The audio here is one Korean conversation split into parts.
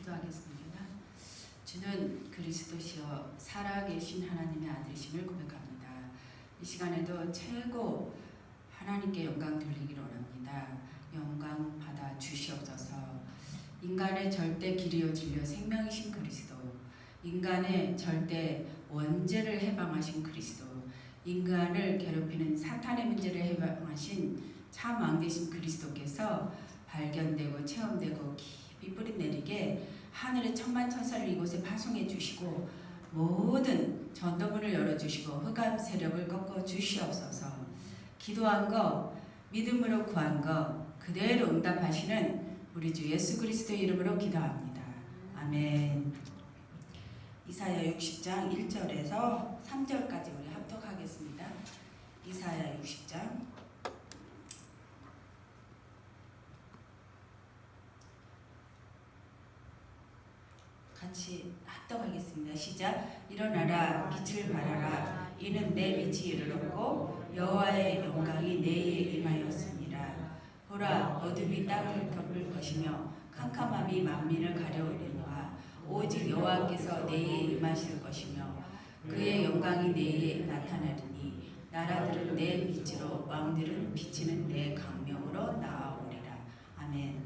기도하겠습니다. 주는 그리스도시여 살아계신 하나님의 아들이심을 고백합니다. 이 시간에도 최고 하나님께 영광 돌리기를 원합니다. 영광 받아 주시옵소서. 인간의 절대 길이요 진리요 생명이신 그리스도, 인간의 절대 원죄를 해방하신 그리스도, 인간을 괴롭히는 사탄의 문제를 해방하신 참 왕되신 그리스도께서 발견되고 체험되고 깊이 뿌리내리게 하늘의 천만천사를 이곳에 파송해 주시고 모든 전도문을 열어주시고 흑암 세력을 꺾어 주시옵소서. 기도한 거, 믿음으로 구한 거 그대로 응답하시는 우리 주 예수 그리스도의 이름으로 기도합니다. 아멘. 이사야 60장 1절에서 3절까지 우리 합독하겠습니다. 이사야 60장 같이 합독하겠습니다. 시작. 일어나라, 빛을 발하라. 이는 내 빛이 이르렀고 여호와의 영광이 내에 임하였습니다. 보라, 어둠이 땅을 덮을 것이며 캄캄함이 만민을 가려오리노라. 오직 여호와께서 내에 임하실 것이며 그의 영광이 내에 나타나리니 나라들은 내 빛으로 왕들은 비치는 내 강명으로 나아오리라. 아멘.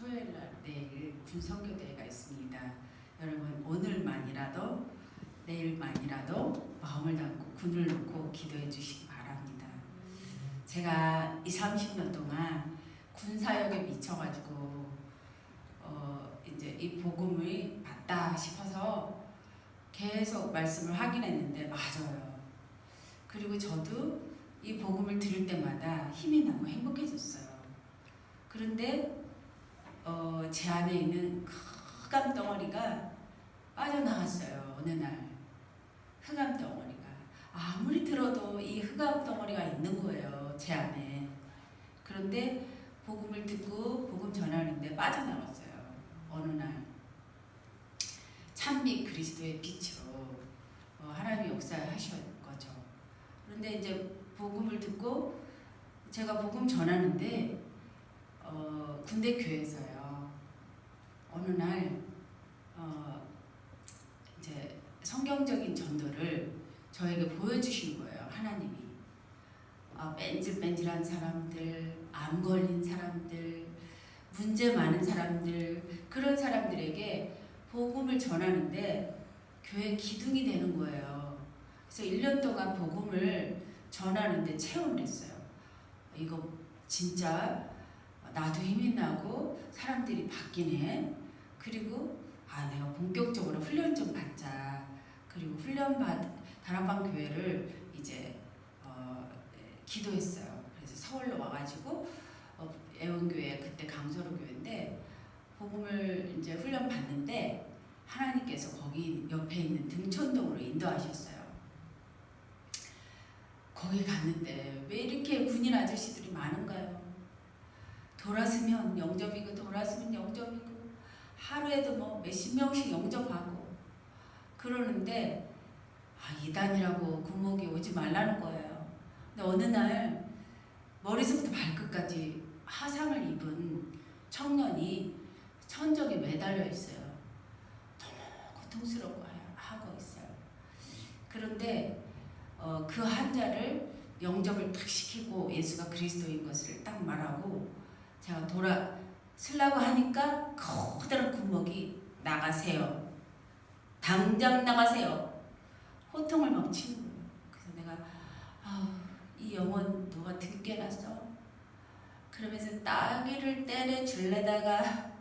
토요일날 내일 군성교대회가 있습니다. 여러분 오늘만이라도 내일만이라도 마음을 담고 군을 놓고 기도해 주시기 바랍니다. 제가 30년 동안 군사역에 미쳐가지고 이제 이 복음이 맞다 싶어서 계속 말씀을 하긴 했는데 맞아요. 그리고 저도 이 복음을 들을 때마다 힘이 나고 행복해졌어요. 그런데 제 안에 있는 흑암 덩어리가 빠져나갔어요. 어느 날 흑암 덩어리가 아무리 들어도 이 흑암 덩어리가 있는 거예요. 제 안에. 그런데 복음을 듣고 복음 전하는데 빠져나갔어요. 어느 날 참빛 그리스도의 빛으로 하나님이 역사하신 거죠. 그런데 이제 복음을 듣고 제가 복음 전하는데 군대 교회에서요. 어느 날 이제 성경적인 전도를 저에게 보여주신 거예요. 하나님이. 뺀질뺀질한 사람들, 암 걸린 사람들, 문제 많은 사람들, 그런 사람들에게 복음을 전하는데 교회 기둥이 되는 거예요. 그래서 1년 동안 복음을 전하는데 체험을 했어요. 이거 진짜 나도 힘이 나고 사람들이 바뀌네. 그리고 내가 본격적으로 훈련 좀 받자. 그리고 다락방 교회를 이제 기도했어요. 그래서 서울로 와가지고 애원교회 그때 강서로 교회인데 복음을 이제 훈련 받는데 하나님께서 거기 옆에 있는 등촌동으로 인도하셨어요. 거기 갔는데 왜 이렇게 군인 아저씨들이 많은가요? 돌았으면 영접이고 돌았으면 영접이고 하루에도 뭐 몇십 명씩 영접하고 그러는데 이단이라고 구목이 오지 말라는 거예요. 근데 어느 날 머리서부터 발끝까지 화상을 입은 청년이 천정에 매달려 있어요. 너무 고통스러워 하고 있어요. 그런데 그 환자를 영접을 딱 시키고 예수가 그리스도인 것을 딱 말하고 제가 쓰려고 하니까 커다란 구멍이 나가세요. 당장 나가세요. 호통을 막 치는 거예요. 그래서 내가 이 영혼 누가 듣게 놨어? 그러면서 따귀를 때려 줄래다가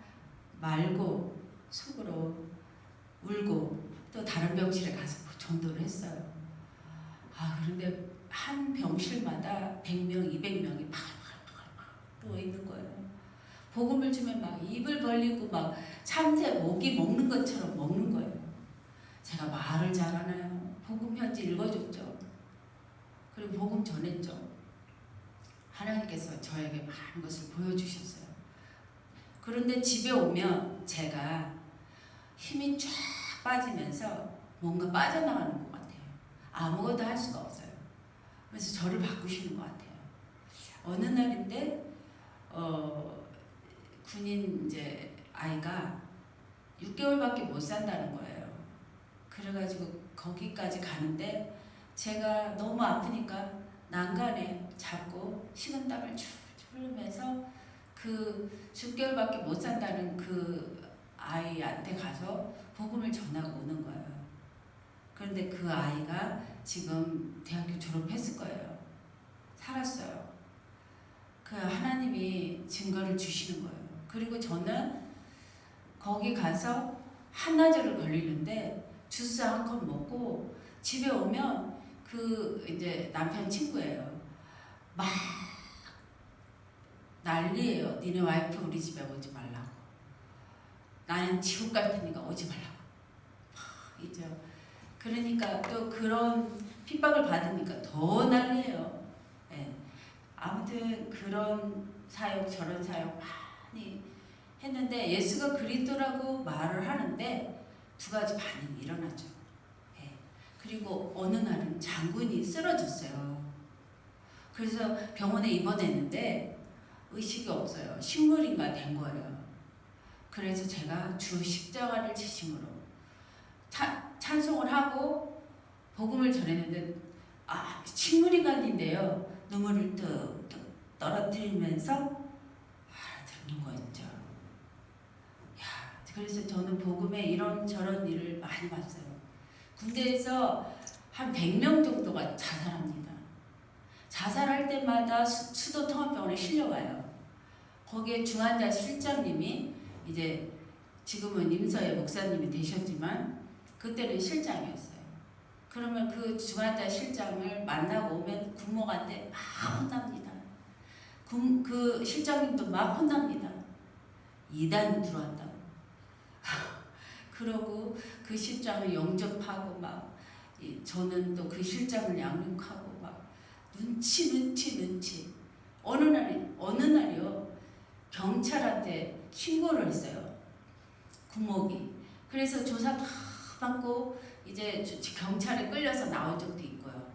말고 속으로 울고 또 다른 병실에 가서 전도를 했어요. 그런데 한 병실마다 100명, 200명이 누워 있는 거예요. 복음을 주면 막 입을 벌리고 막 참새, 모기 먹는 것처럼 먹는 거예요. 제가 말을 잘하나요? 복음 편지 읽어줬죠. 그리고 복음 전했죠. 하나님께서 저에게 많은 것을 보여주셨어요. 그런데 집에 오면 제가 힘이 쫙 빠지면서 뭔가 빠져나가는 것 같아요. 아무것도 할 수가 없어요. 그래서 저를 바꾸시는 것 같아요. 어느 날인데 군인 이제 아이가 6개월밖에 못 산다는 거예요. 그래가지고 거기까지 가는데 제가 너무 아프니까 난간에 잡고 식은땀을 줄줄 흘리면서 그 6개월밖에 못 산다는 그 아이한테 가서 복음을 전하고 오는 거예요. 그런데 그 아이가 지금 대학교 졸업했을 거예요. 살았어요. 그 하나님이 증거를 주시는 거예요. 그리고 저는 거기 가서 한나절을 걸리는데 주스 한 컵 먹고 집에 오면 그 이제 남편 친구예요. 막 난리예요. 니네 와이프 우리 집에 오지 말라고. 나는 지옥 갈 테니까 오지 말라고. 이제 그러니까 또 그런 핍박을 받으니까 더 난리예요. 네. 아무튼 그런 사역 저런 사역 많이 했는데 예수가 그리스도라고 말을 하는데 두 가지 반응이 일어나죠. 네. 그리고 어느 날은 장군이 쓰러졌어요. 그래서 병원에 입원했는데 의식이 없어요. 식물인가 된 거예요. 그래서 제가 주 십자가를 지심으로 찬송을 하고 복음을 전했는데 식물인간인데요. 눈물을 뚝뚝 떨어뜨리면서 알아듣는 거 있죠. 그래서 저는 복음에 이런저런 일을 많이 봤어요. 군대에서 한 100명 정도가 자살합니다. 자살할 때마다 수도 통합병원에 실려와요. 거기에 중환자 실장님이 이제 지금은 임서의 목사님이 되셨지만 그때는 실장이었어요. 그러면 그 중환자 실장을 만나고 오면 군목한테 막 혼납니다. 그 실장님도 막 혼납니다. 이단 들어왔다고. 그러고 그 실장을 영접하고 막 저는 또 그 실장을 양육하고 막 눈치 어느 날이요 경찰한테 신고를 했어요. 군목이. 그래서 조사 다 받고 이제 경찰에 끌려서 나온 적도 있고요.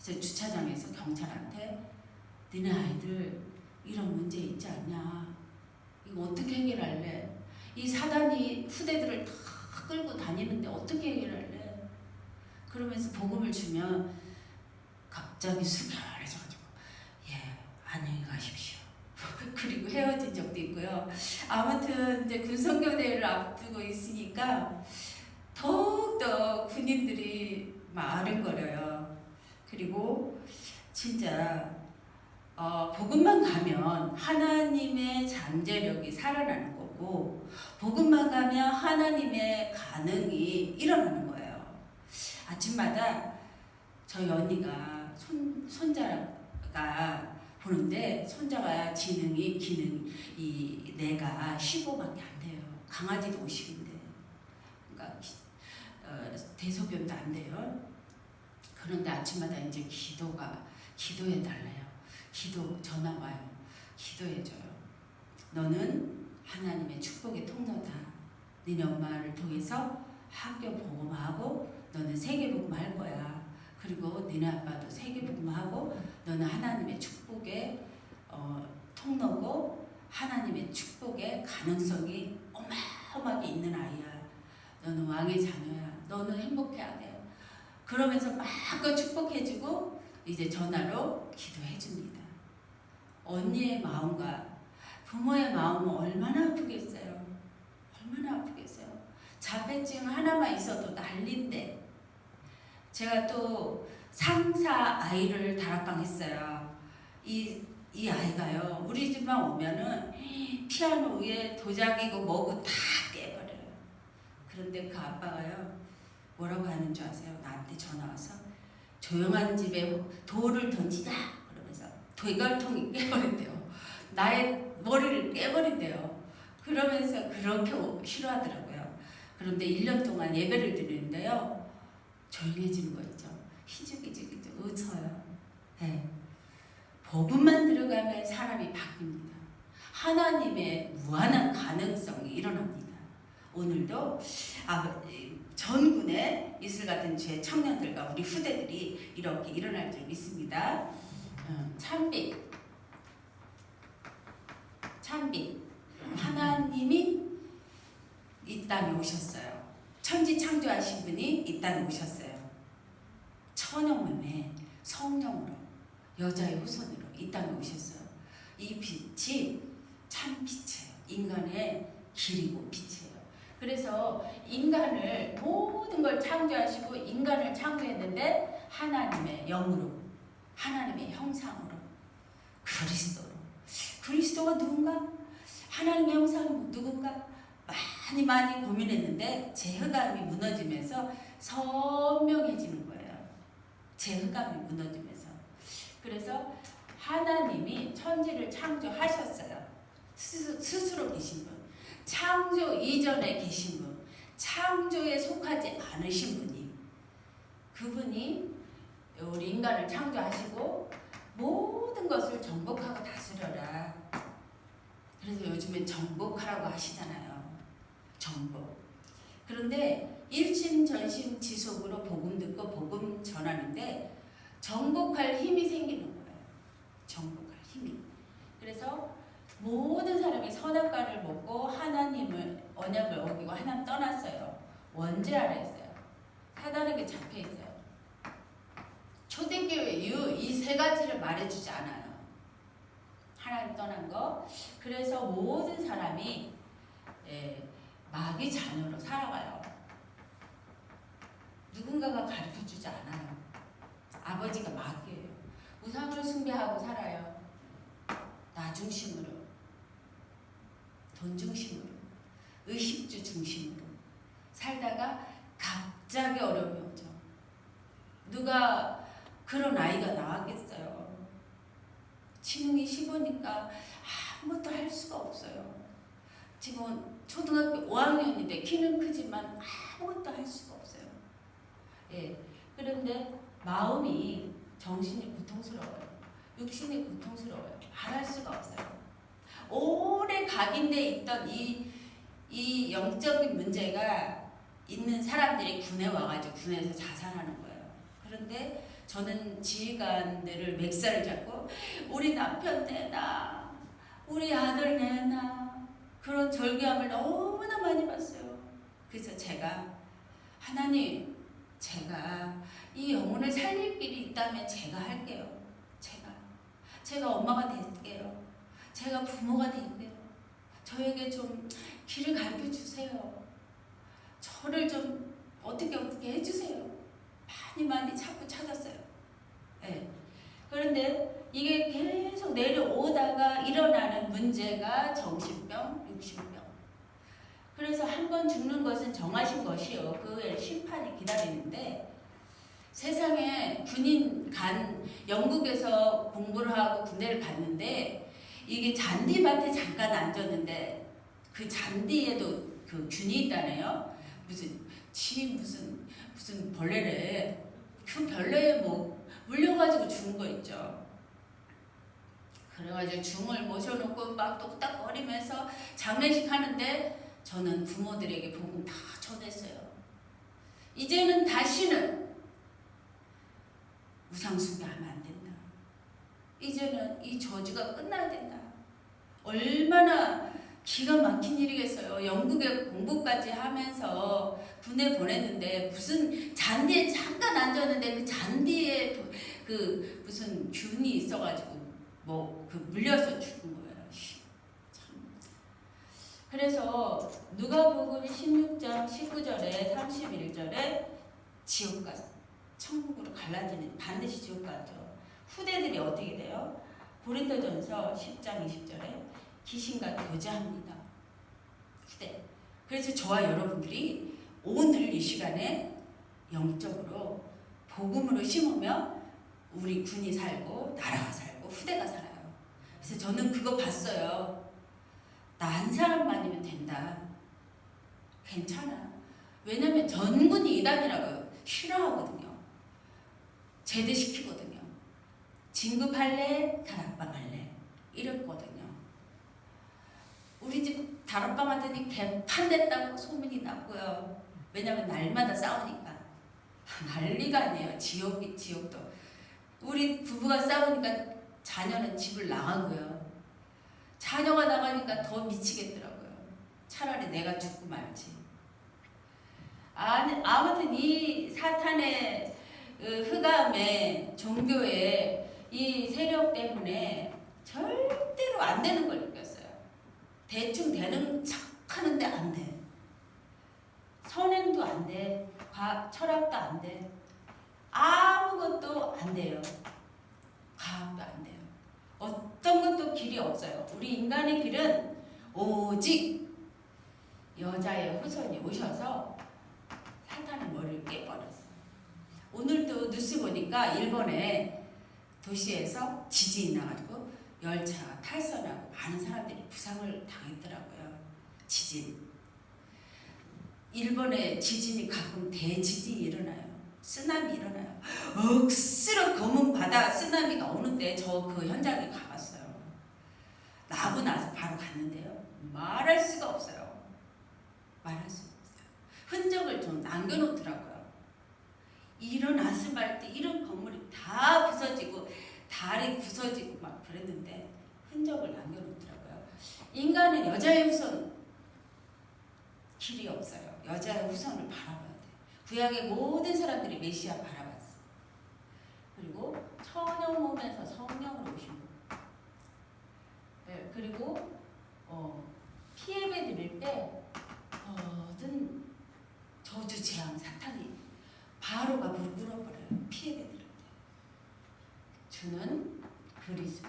그래서 주차장에서 경찰한테 너네 아이들 이런 문제 있지 않냐? 이거 어떻게 해결할래? 이 사단이 후대들을 다 끌고 다니는데 어떻게 해결할래? 그러면서 복음을 주면 갑자기 숙연해져가지고 안녕히 가십시오. 그리고 헤어진 적도 있고요. 아무튼 이제 군성교대를 앞두고 있으니까 더욱더 군인들이 막 아른거려요. 그리고 진짜 복음만 가면 하나님의 잠재력이 살아나는 거고 복음만 가면 하나님의 가능이 일어나는 거예요. 아침마다 저희 언니가 손자가 보는데 손자가 기능이 뇌가 15밖에 안 돼요. 강아지도 50인데 그러니까 대소변도 안 돼요. 그런데 아침마다 이제 기도해 달래요. 전화 와요. 기도해줘요. 너는 하나님의 축복의 통로다. 너네 엄마를 통해서 학교 복음하고 너는 세계 복음할 거야. 그리고 너네 아빠도 세계 복음하고 너는 하나님의 축복의 통로고 하나님의 축복의 가능성이 어마어마하게 있는 아이야. 너는 왕의 자녀야. 너는 행복해야 돼요. 그러면서 마음껏 축복해주고 이제 전화로 기도해줍니다. 언니의 마음과 부모의 마음은 얼마나 아프겠어요. 얼마나 아프겠어요. 자폐증 하나만 있어도 난리인데 제가 또 상사 아이를 다락방 했어요. 이 아이가요. 우리 집만 오면은 피아노 위에 도자기고 뭐고 다 깨버려요. 그런데 그 아빠가요. 뭐라고 하는 줄 아세요? 나한테 전화 와서 조용한 집에 돌을 던지자 그러면서 대갈통이 깨버린대요. 나의 머리를 깨버린대요. 그러면서 그렇게 싫어하더라고요. 그런데 1년 동안 예배를 드리는데요. 조용해지는 거 있죠. 희죽희죽 웃어요. 네. 복음만 들어가면 사람이 바뀝니다. 하나님의 무한한 가능성이 일어납니다. 오늘도 전군의 이슬 같은 죄 청년들과 우리 후대들이 이렇게 일어날 줄 믿습니다. 찬빛. 하나님이 이 땅에 오셨어요. 천지 창조하신 분이 이 땅에 오셨어요. 천영음에 성령으로 여자의 후손으로 이 땅에 오셨어요. 이 빛이 참빛이에요. 인간의 길이고 빛이에요. 그래서 인간을 모든 걸 창조하시고 인간을 창조했는데 하나님의 영으로 하나님의 형상으로 그리스도가 누군가? 하나님의 형상은 누군가? 많이 고민했는데 제 흑암이 무너지면서 선명해지는 거예요. 제 흑암이 무너지면서. 그래서 하나님이 천지를 창조하셨어요. 스스로 계신 분. 창조 이전에 계신 분. 창조에 속하지 않으신 분이. 그분이 우리 인간을 창조하시고 모든 것을 정복하고 다스려라. 그래서 요즘에 정복하라고 하시잖아요. 정복. 그런데 일심전심지속으로 복음 듣고 복음 전하는데 정복할 힘이 생기는 거예요. 정복할 힘이. 그래서 모든 사람이 선악과를 먹고 하나님을 언약을 어기고 하나님 떠났어요. 원죄하라 했어요. 사단에게 잡혀 있어요. 초대교회 이후 이 세 가지를 말해주지 않아요. 하나님 떠난 거. 그래서 모든 사람이 마귀 자녀로 살아가요. 누군가가 가르쳐주지 않아요. 아버지가 마귀예요. 우상을 숭배하고 살아요. 나 중심으로, 돈 중심으로, 의식주 중심으로 살다가 갑자기 어려움이 오죠. 누가 그런 아이가 나왔겠어요. 지능이 15니까 아무것도 할 수가 없어요. 지금 초등학교 5학년인데 키는 크지만 아무것도 할 수가 없어요. 예. 그런데 마음이 정신이 고통스러워요. 육신이 고통스러워요. 안 할 수가 없어요. 오래 각인돼 있던 이 영적인 문제가 있는 사람들이 군에 와가지고 군에서 자살하는 거예요. 그런데 저는 지휘관들을 멱살을 잡고 우리 남편 내놔, 우리 아들 내놔 그런 절규함을 너무나 많이 봤어요. 그래서 제가 하나님, 제가 이 영혼을 살릴 길이 있다면 제가 할게요. 제가 엄마가 될게요. 제가 부모가 될게요. 저에게 좀 길을 가르쳐 주세요. 저를 좀 어떻게 해주세요. 많이 자꾸 찾았어요. 네. 그런데 이게 계속 내려오다가 일어나는 문제가 정신병, 육신병. 그래서 한 번 죽는 것은 정하신 것이요. 그 외에 심판이 기다리는데 세상에 군인 영국에서 공부를 하고 군대를 갔는데 이게 잔디밭에 잠깐 앉았는데 그 잔디에도 그 균이 있다네요. 무슨 벌레래. 그 벌레에 물려가지고 죽은 거 있죠. 그래가지고 중을 모셔놓고 막 똑딱거리면서 장례식 하는데 저는 부모들에게 복음 다 전했어요. 이제는 다시는 우상숭배하면 안 된다. 이제는 이 저주가 끝나야 된다. 얼마나 기가 막힌 일이겠어요. 영국에 공부까지 하면서 군에 보냈는데 무슨 잔디에 잠깐 앉았는데 그 잔디에 그 무슨 균이 있어가지고 물려서 죽은 거예요. 참. 그래서 누가복음 16장 19절에 31절에 지옥과 천국으로 갈라지는 반드시 지옥 가죠. 후대들이 어떻게 돼요? 고린도전서 10장 20절에 귀신과 교제합니다. 후대. 그래서 저와 여러분들이 오늘 이 시간에 영적으로 복음으로 심으면 우리 군이 살고 나라가 살고 후대가 살아요. 그래서 저는 그거 봤어요. 나 한 사람만이면 된다. 괜찮아. 왜냐면 전군이 이단이라고 싫어하거든요. 제대시키거든요. 진급할래? 다락방 할래? 이랬거든요. 우리 집 다락방 하더니 개판됐다고 소문이 났고요. 왜냐면 날마다 싸우니까. 난리가 아니에요. 지옥도. 우리 부부가 싸우니까 자녀는 집을 나가고요. 자녀가 나가니까 더 미치겠더라고요. 차라리 내가 죽고 말지. 아무튼 이 사탄의 흑암의 종교의 이 세력 때문에 절대로 안 되는 걸 느꼈어요. 대충 되는 척 하는데 안 돼. 선행도 안 돼. 철학도 안 돼. 아무것도 안 돼요. 과학도 안 돼요. 어떤 것도 길이 없어요. 우리 인간의 길은 오직 여자의 후손이 오셔서 사탄의 머리를 깨버렸어요. 오늘도 뉴스 보니까 일본의 도시에서 지진이 나가지고 열차가 탈선하고 많은 사람들이 부상을 당했더라고요. 지진. 일본의 지진이 가끔 대지진이 일어나요. 쓰나미 일어나요. 억수로 검은 바다 쓰나미가 오는데 저 그 현장에 가봤어요. 나고 나서 바로 갔는데요. 말할 수가 없어요. 말할 수가 없어요. 흔적을 좀 남겨놓더라고요. 이런 아스팔트 이런 건물이 다 부서지고 다리 부서지고 막 그랬는데 흔적을 남겨놓더라고요. 인간은 여자의 후손 길이 없어요. 여자의 후손을 바라봐야 돼요. 구약의 모든 사람들이 메시아 바라봤어요. 그리고 처녀 몸에서 성령으로 오신 분. 네, 그리고 피해배 드릴 때 모든 저주 재앙 사탄이 바로가 무릎 꿇어버려요. 피해배 드릴 때. 주는 그리스도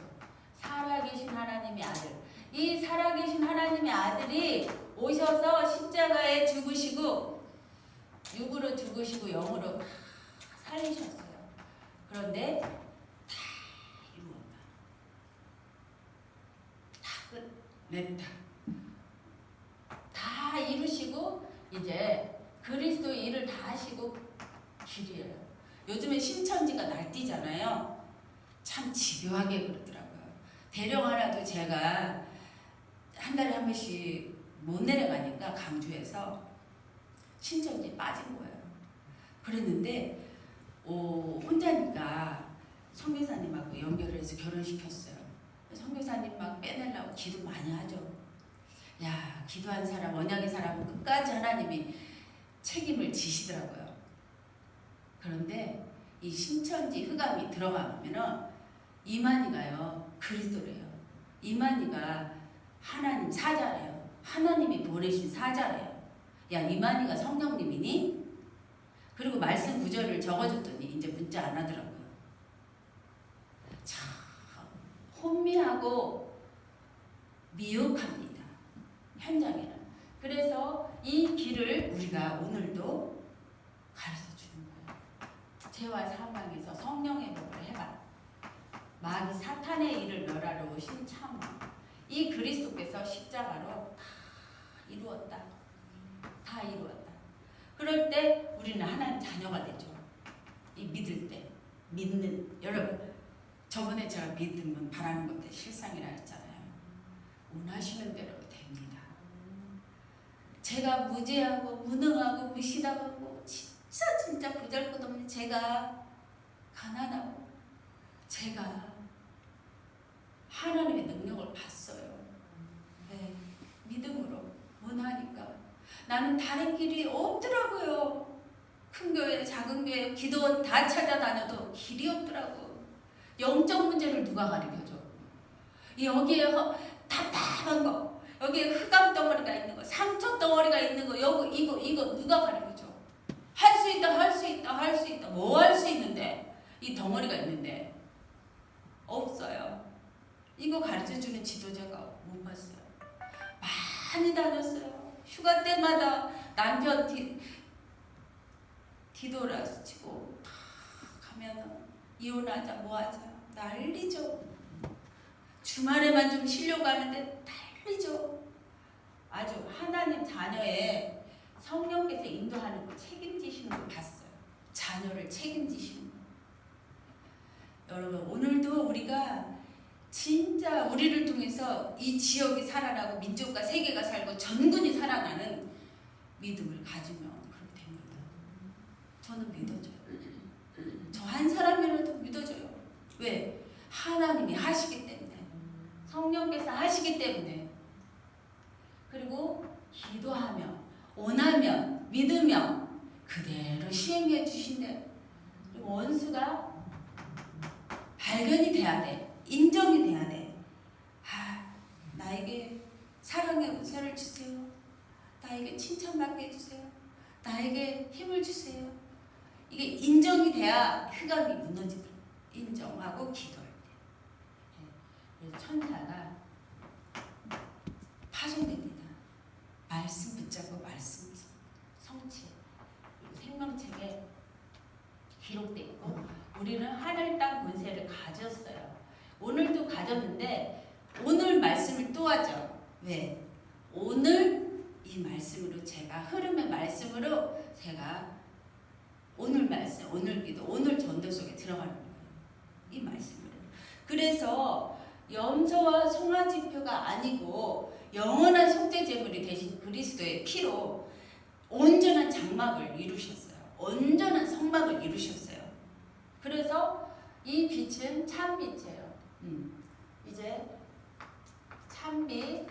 살아계신 하나님의 아들. 이 살아계신 하나님의 아들이 오셔서 십자가에 죽으시고 육으로 죽으시고 영으로 살리셨어요. 그런데 다 이루었다. 다 끝냈다. 다 이루시고 이제 그리스도의 일을 다 하시고 길이에요. 요즘에 신천지가 날뛰잖아요. 참 집요하게 그러더라고요. 대령 하나도 제가 한 달에 한 번씩 못 내려가니까 강주에서 신천지에 빠진 거예요. 그랬는데 혼자니까 선교사님하고 연결을 해서 결혼시켰어요. 선교사님 막 빼내려고 기도 많이 하죠. 야, 기도한 사람, 언약의 사람은 끝까지 하나님이 책임을 지시더라고요. 그런데 이 신천지 흑암이 들어가면은 이만희가요 그리스도래요. 이만희가 하나님 사자래요. 하나님이 보내신 사자래요. 야, 이만희가 성령님이니? 그리고 말씀 구절을 적어줬더니 이제 문자 안 하더라고요. 참 혼미하고 미혹합니다. 현장에는. 그래서 이 길을 우리가 오늘도 가르쳐 주는 거예요. 죄와 사망에서 성령의 법을 해라. 마귀 사탄의 일을 멸하러 오신 참왕. 이 그리스도께서 십자가로 다 이루었다. 다 이루었다. 그럴 때 우리는 하나님 자녀가 되죠. 이 믿을 때. 믿는. 여러분, 저번에 제가 믿으면 바라는 것들 실상이라 했잖아요. 원하시는 대로 됩니다. 제가 무죄하고 무능하고 무시당하고 진짜 보잘것없는 제가 가난하고 제가 하나님의 능력을 봤어요. 네, 믿음으로 원하니까 나는 다른 길이 없더라고요. 큰 교회, 작은 교회, 기도원 다 찾아다녀도 길이 없더라고. 영적 문제를 누가 가르쳐줘? 여기에 답답한 거, 여기에 흑암 덩어리가 있는 거, 상처 덩어리가 있는 거, 이거 누가 가르쳐줘? 할 수 있다. 뭐 할 수 있는데? 이 덩어리가 있는데 없어요. 이거 가르쳐주는 지도자가 못 봤어요. 많이 다녔어요. 휴가 때마다 남편 뒤돌아치고 이혼하자 뭐하자 난리죠. 주말에만 좀 쉬려고 하는데 난리죠. 아주 하나님 자녀의 성령께서 인도하는 거 책임지시는 걸 봤어요. 자녀를 책임지시는 거. 여러분 오늘도 우리가 진짜 우리를 통해서 이 지역이 살아나고 민족과 세계가 살고 전군이 살아나는 믿음을 가지면 그렇게 됩니다. 저는 믿어져요. 저 한 사람이라도 믿어져요. 왜? 하나님이 하시기 때문에, 성령께서 하시기 때문에. 그리고 기도하며 원하며 믿으며 그대로 시행해 주신대요. 그리고 원수가 발견이 돼야 돼. 인정이 돼야 돼. 아, 나에게 사랑의 은사를 주세요. 나에게 칭찬받게 해주세요. 나에게 힘을 주세요. 이게 인정이 돼야 흑암이 무너지더라고요. 인정하고 기도할 때. 그래서 천사가 파송됩니다. 말씀 붙잡고 말씀 성취. 생명책에 기록되어 있고 우리는 하늘 땅 권세를 가졌어요. 오늘도 가졌는데 오늘 말씀을 또 하죠. 왜? 오늘 이 말씀으로 제가 흐름의 말씀으로 제가 오늘 말씀, 오늘 기도, 오늘 전도 속에 들어가는 거예요. 이 말씀으로. 그래서 염소와 송아지표가 아니고 영원한 속죄 제물이 되신 그리스도의 피로 온전한 장막을 이루셨어요. 온전한 성막을 이루셨어요. 그래서 이 빛은 참빛이에요. 이제 참빛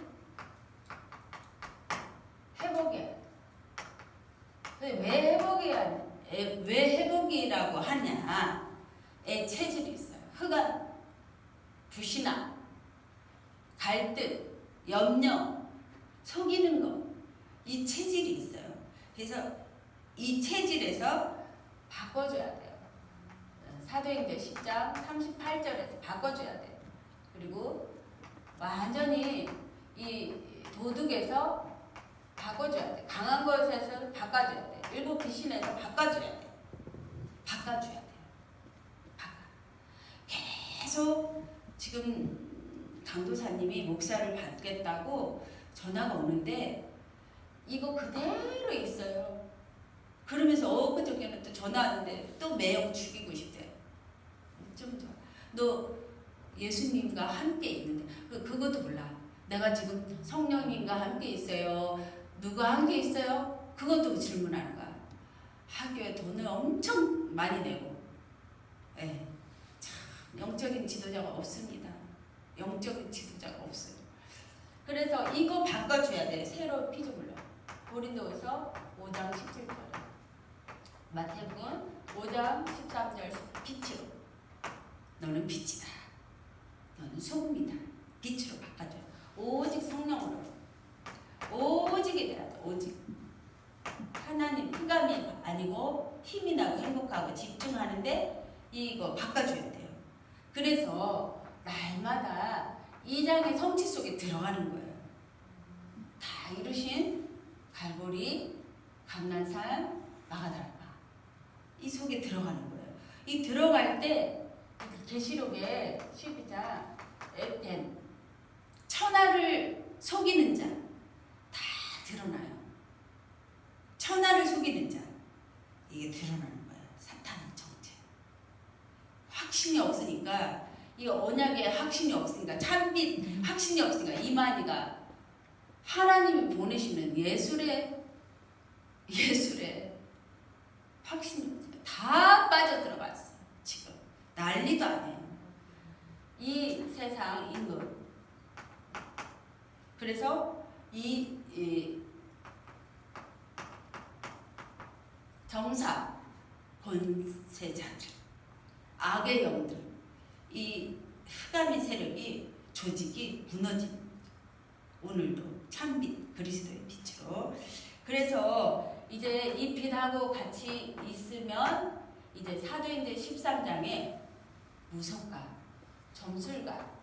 회복이에요. 왜 회복이라고 하냐? 체질이 있어요. 흑암, 불신앙, 갈등, 염려, 속이는 것, 이 체질이 있어요. 그래서 이 체질에서 바꿔줘야 돼요. 사도행전 10장 38절에서 바꿔줘야 돼요. 그리고 완전히 이 도둑에서 바꿔줘야 돼. 강한 것에서 바꿔줘야 돼. 일곱 귀신에서 바꿔줘야 돼. 바꿔줘야 돼요. 계속 지금 강도사님이 목사를 받겠다고 전화가 오는데 이거 그대로 있어요. 그러면서 엊그저께는 또 전화 왔는데 또 매형 죽이고 싶대. 좀 더. 너 예수님과 함께 있는데 그것도 몰라. 내가 지금 성령님과 함께 있어요. 누가 함께 있어요? 그것도 질문하는 거야. 학교에 돈을 엄청 많이 내고. 예. 참 영적인 지도자가 없습니다. 영적인 지도자가 없어요. 그래서 이거 바꿔줘야 돼. 새로 피조물로. 고린도후서 5장 17절. 마태복음 5장 13절 빛으로. 너는 빛이다. 너는 소금이다. 빛으로 바꿔줘요. 오직 성령으로. 오직이 돼야 돼. 오직. 하나님 흑암이 아니고 힘이 나고 행복하고 집중하는데 이거 바꿔줘야 돼요. 그래서 날마다 이 장의 성취 속에 들어가는 거예요. 다 이루신 갈보리, 감난산, 마가다라바 이 속에 들어가는 거예요. 이 들어갈 때 계시록에 12장 에펜 천하를 속이는 자 다 드러나요. 천하를 속이는 자 이게 드러나는 거예요. 사탄의 정체. 확신이 없으니까 이 언약에 확신이 없으니까 참빛 확신이 없으니까 이만희가 하나님이 보내시는 예술에 확신이 없으니까 다 빠져들어갔어요. 지금 난리도 아니에요. 이 세상 임금. 그래서 이 정사 권세자들 악의 영들 이 흑암의 세력이 조직이 무너집니다. 오늘도 참빛 그리스도의 빛으로. 그래서 이제 이 빛하고 같이 있으면 이제 사도행전 13장에 무속가, 점술가,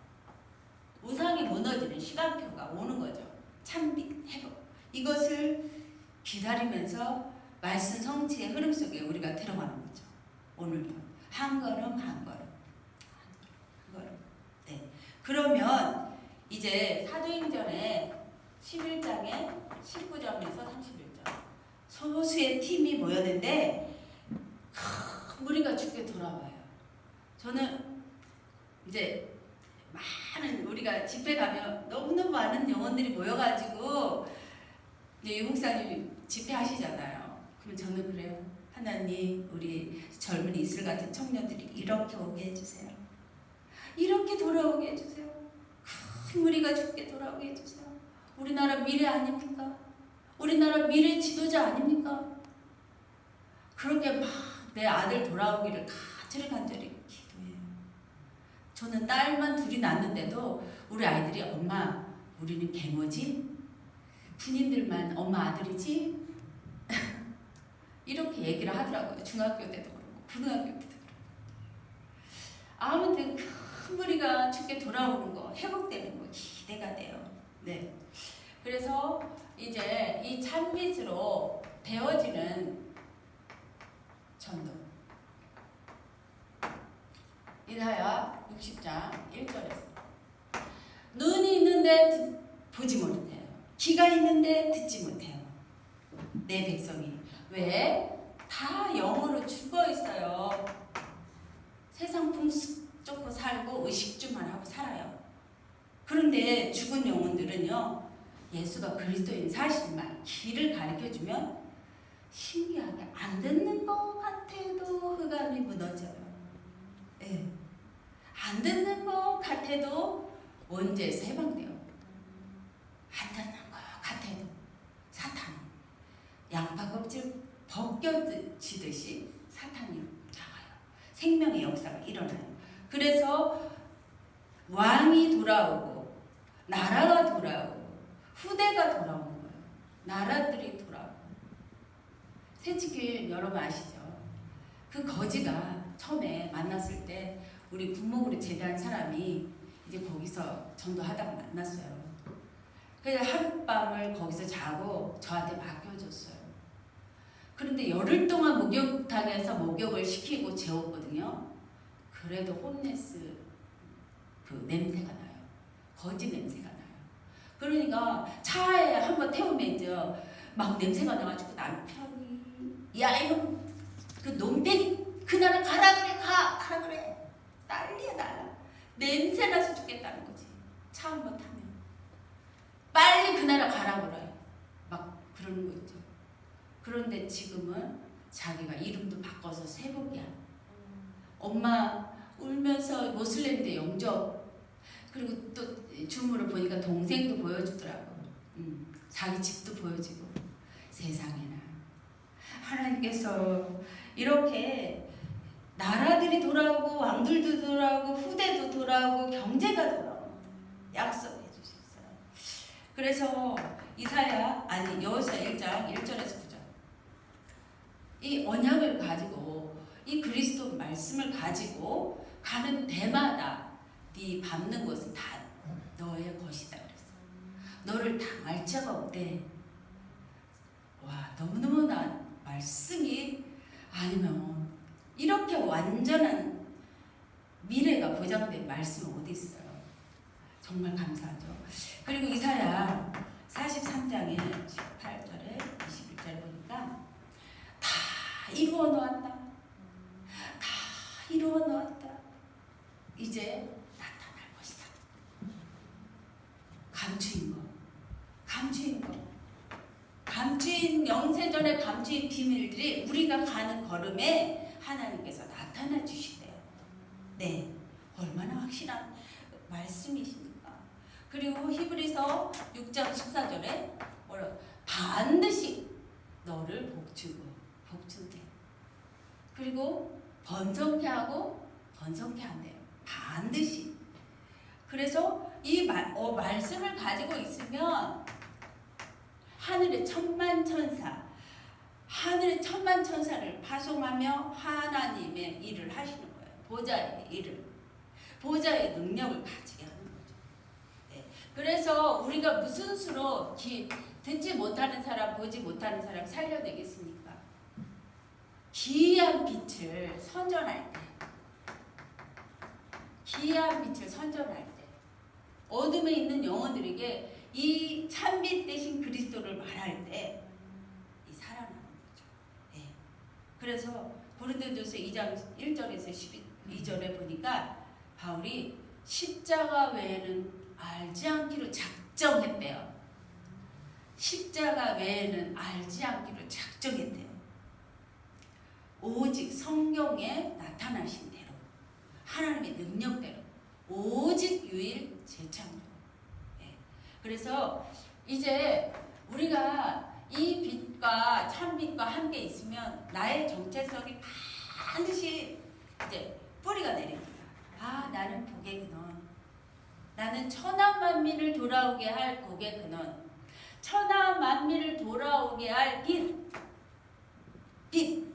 우상이 무너지는 시간표가 오는 거죠. 참빛, 회복. 이것을 기다리면서 말씀 성취의 흐름 속에 우리가 들어가는 거죠. 오늘도 한 걸음 한 걸음. 한 걸음. 네. 그러면 이제 사도행전의 11장의 19절에서 31절. 소수의 팀이 모였는데 무리가 죽게 돌아와요. 저는 이제 많은 우리가 집회 가면 너무너무 많은 영혼들이 모여가지고 이제 유 목사님 집회하시잖아요. 그럼 저는 그래요. 하나님, 우리 젊은 이슬 같은 청년들이 이렇게 오게 해주세요. 이렇게 돌아오게 해주세요. 큰 무리가 죽게 돌아오게 해주세요. 우리나라 미래 아닙니까? 우리나라 미래 지도자 아닙니까? 그렇게 막 내 아들 돌아오기를 간절히 기도해요. 저는 딸만 둘이 낳는데도 우리 아이들이 엄마 우리는 갱어지? 군인들만 엄마 아들이지? 이렇게 얘기를 하더라고요. 중학교 때도 그렇고 고등학교 때도 그렇고. 아무튼 큰 무리가 죽게 돌아오는 거, 회복되는 거 기대가 돼요. 네. 그래서 이제 이 찬빛으로 되어지는 전도. 이사야 60장 1절에서 눈이 있는데 보지 못해요. 귀가 있는데 듣지 못해요. 내 백성이. 왜? 다 영으로 죽어 있어요. 세상 풍습 쫓고 살고 의식주만 하고 살아요. 그런데 죽은 영혼들은요, 예수가 그리스도인 사실만 길을 가르쳐주면 신기하게 안 듣는 것 같아도 흑암이 무너져요. 네. 안 듣는 것 같아도 원죄에서 해방돼요. 안 듣는 것 같아도 사탄 양파 껍질 벗겨지듯이 사탄이 나가요. 생명의 역사가 일어나요. 그래서 왕이 돌아오고 나라가 돌아오고 후대가 돌아오는 거예요. 나라들이 돌아오고. 새치길 여러분 아시죠? 그 거지가 처음에 만났을 때 우리 군목으로 제대한 사람이 이제 거기서 전도하다가 만났어요. 그래서 하룻밤을 거기서 자고 저한테 맡겨줬어요. 그런데 열흘 동안 목욕탕에서 목욕을 시키고 재웠거든요. 그래도 홈레스 그 냄새가 나요. 거지 냄새가 나요. 그러니까 차에 한번 태우면 이제 막 냄새가 나가지고 남편이 야 이거 그 놈배기 그날은 가라 그래 가라 그래 난리야 난리. 냄새 나서 죽겠다는 거지. 차 한번 타면 빨리 그날은 가라 그래 막 그러는 거 있죠. 그런데 지금은 자기가 이름도 바꿔서 세복이야. 엄마 울면서 모슬렘대 영접. 그리고 또 줌으로 보니까 동생도 보여주더라고. 자기 집도 보여주고. 세상에나 하나님께서 이렇게 나라들이 돌아오고 왕들도 돌아오고 후대도 돌아오고 경제가 돌아오고 약속해 주셨어요. 그래서 여호수아 1장 1절에서 9절 이 언약을 가지고 이 그리스도 말씀을 가지고 가는 데마다 네 밟는 것은 다 너의 것이다 그랬어. 너를 당할 자가 없대. 와, 너무너무 난 말씀이 아니면 이렇게 완전한 미래가 보장된 말씀은 어디 있어요. 정말 감사하죠. 그리고 이사야 43장에 18절에 21절에 보니까 다 이루어 놓았다. 다 이루어 놓았다. 이제 나타날 것이다. 감추인 거. 감추인 거. 감추인 영세전에 감추인 비밀들이 우리가 가는 걸음에 하나님께서 나타나 주시대요. 네, 얼마나 확실한 말씀이십니까? 그리고 히브리서 6장 14절에 반드시 너를 복주게. 그리고 번성케 하고 번성케 한대요. 반드시. 그래서 이 말씀을 가지고 있으면 하늘의 천만 천사를 파송하며 하나님의 일을 하시는 거예요. 보좌의 일을. 보좌의 능력을 가지게 하는 거죠. 네. 그래서 우리가 무슨 수로 듣지 못하는 사람, 보지 못하는 사람 살려내겠습니까? 기이한 빛을 선전할 때 기이한 빛을 선전할 때 어둠에 있는 영혼들에게 이 참빛 대신 그리스도를 말할 때 이 살아나는 거죠. 예. 그래서 고린도전서 2장 1절에서 12절에 보니까 바울이 십자가 외에는 알지 않기로 작정했대요. 십자가 외에는 알지 않기로 작정했대요. 오직 성경에 나타나신 대로 하나님의 능력대로 오직 유일 재창조. 예. 그래서 이제 우리가 이 빛과 참빛과 함께 있으면 나의 정체성이 반드시 이제 뿌리가 내립니다. 아, 나는 복의 근원. 나는 천하 만민을 돌아오게 할 복의 근원. 천하 만민을 돌아오게 할 빛. 빛.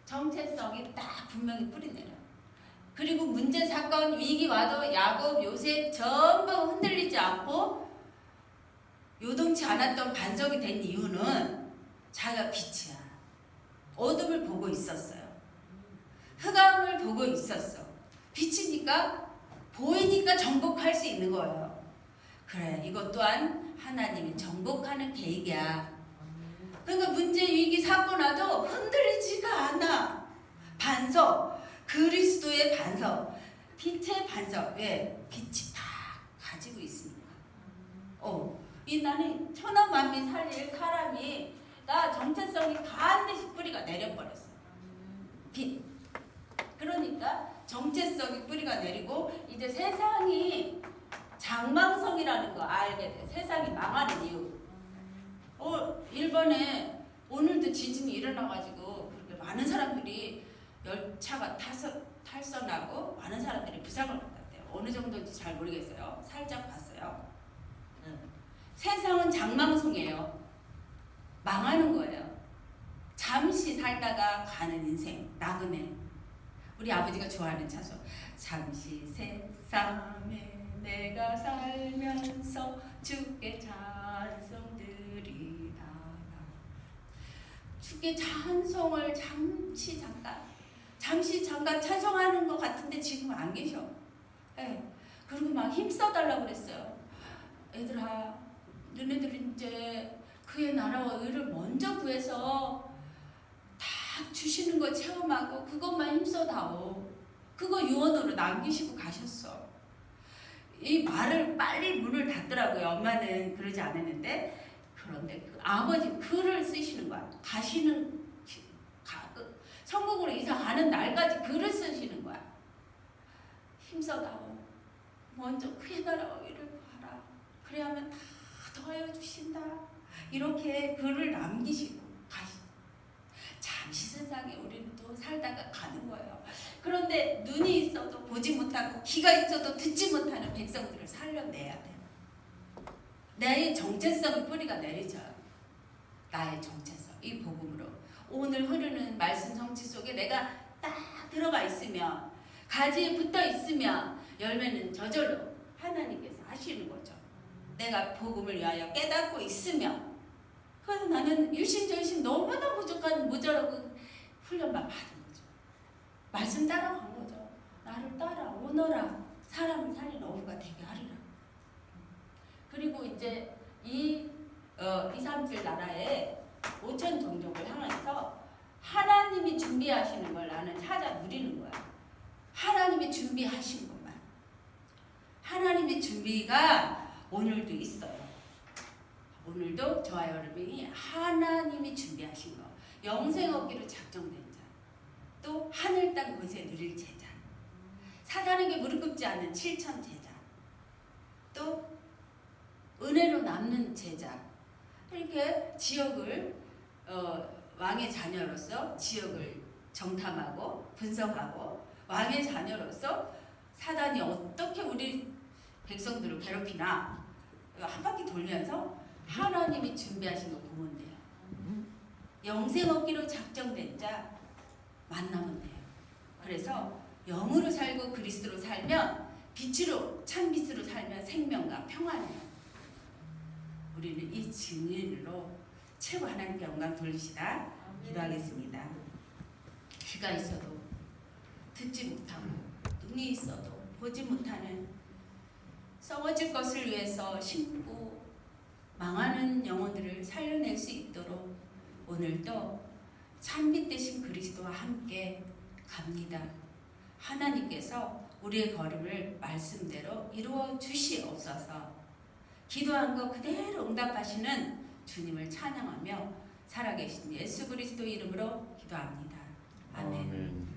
정체성이 딱 분명히 뿌리내려. 그리고 문제, 사건, 위기 와도 야곱, 요셉 전부 흔들리지 않고 요동치 않았던 반석이 된 이유는 자기가 빛이야. 어둠을 보고 있었어요. 흑암을 보고 있었어. 빛이니까 보이니까 정복할 수 있는 거예요. 그래, 이것 또한 하나님이 정복하는 계획이야. 그러니까 문제, 위기, 사건 와도 흔들리지가 않아. 반석, 그리스도의 반석, 빛의 반석. 왜? 빛이 다 가지고 있으니까. 이 나는 천하 만민 살릴 사람이 나 정체성이 반드시 뿌리가 내려버렸어. 빛. 그러니까 정체성이 뿌리가 내리고 이제 세상이 장망성이라는 거 알게 돼. 세상이 망하는 이유. 일본에 오늘도 지진이 일어나가지고 그렇게 많은 사람들이 열차가 탈선하고 많은 사람들이 부상을 받았대요. 어느 정도인지 잘 모르겠어요. 살짝 봤어요. 세상은 장망성이에요. 망하는 거예요. 잠시 살다가 가는 인생, 나그네. 우리 아버지가 좋아하는 차죠. 잠시 세상에 내가 살면서 주께 찬송드리다가 주께 찬송을 잠시 잠깐 찬송하는 것 같은데 지금 안 계셔. 네. 그리고 막 힘써달라고 그랬어요. 얘들아, 너네들 이제 그의 나라와 의를 먼저 구해서 다 주시는 거 체험하고 그것만 힘써다오. 그거 유언으로 남기시고 가셨어. 이 말을 빨리 문을 닫더라고요. 엄마는 그러지 않았는데. 그런데 그 아버지 글을 쓰시는 거야. 천국으로 이사 가는 날까지 글을 쓰시는 거야. 힘써다오. 먼저 그의 나라와 의를 구하라. 그래야만 다 더하여 주신다. 이렇게 글을 남기시고 가시. 잠시 세상에 우리는 또 살다가 가는 거예요. 그런데 눈이 있어도 보지 못하고 귀가 있어도 듣지 못하는 백성들을 살려내야 돼요. 나의 정체성의 뿌리가 내리져요. 나의 정체성, 이 복음으로. 오늘 흐르는 말씀 성취 속에 내가 딱 들어가 있으면, 가지에 붙어 있으면 열매는 저절로 하나님께서 하시는 거죠. 내가 복음을 위하여 깨닫고 있으면. 그래서 나는 일신전신 너무나 모자라고 훈련만 받은 거죠. 말씀 따라간 거죠. 나를 따라오너라. 사람을 살리는 어부가 되게 하리라. 그리고 이제 이 237 나라에 5천 종족을 향해서 하나님이 준비하시는 걸 나는 찾아 누리는 거야. 하나님이 준비하신 것만. 하나님의 준비가 오늘도 있어요. 오늘도 저와 여러분이 하나님이 준비하신 거, 영생 얻기로 작정된 자, 또 하늘 땅 곳에 누릴 제자, 사단에게 무릎 꿇지 않는 7천 제자, 또 은혜로 남는 제자. 이렇게 지역을 왕의 자녀로서 지역을 정탐하고 분석하고 왕의 자녀로서 사단이 어떻게 우리 백성들을 괴롭히나 한 바퀴 돌면서 하나님이 준비하신 거 보면 돼요. 영생 얻기로 작정된 자 만나면 돼요. 그래서 영으로 살고 그리스도로 살면, 빛으로, 참빛으로 살면 생명과 평안이에요. 우리는 이 증인으로 최고 하나님께 영광 돌립시다. 기도하겠습니다. 귀가 있어도 듣지 못하고 눈이 있어도 보지 못하는 썩어질 것을 위해서 심고 망하는 영혼들을 살려낼 수 있도록 오늘도 찬빛 대신 그리스도와 함께 갑니다. 하나님께서 우리의 걸음을 말씀대로 이루어 주시옵소서. 기도한 거 그대로 응답하시는 주님을 찬양하며 살아계신 예수 그리스도 이름으로 기도합니다. 아멘.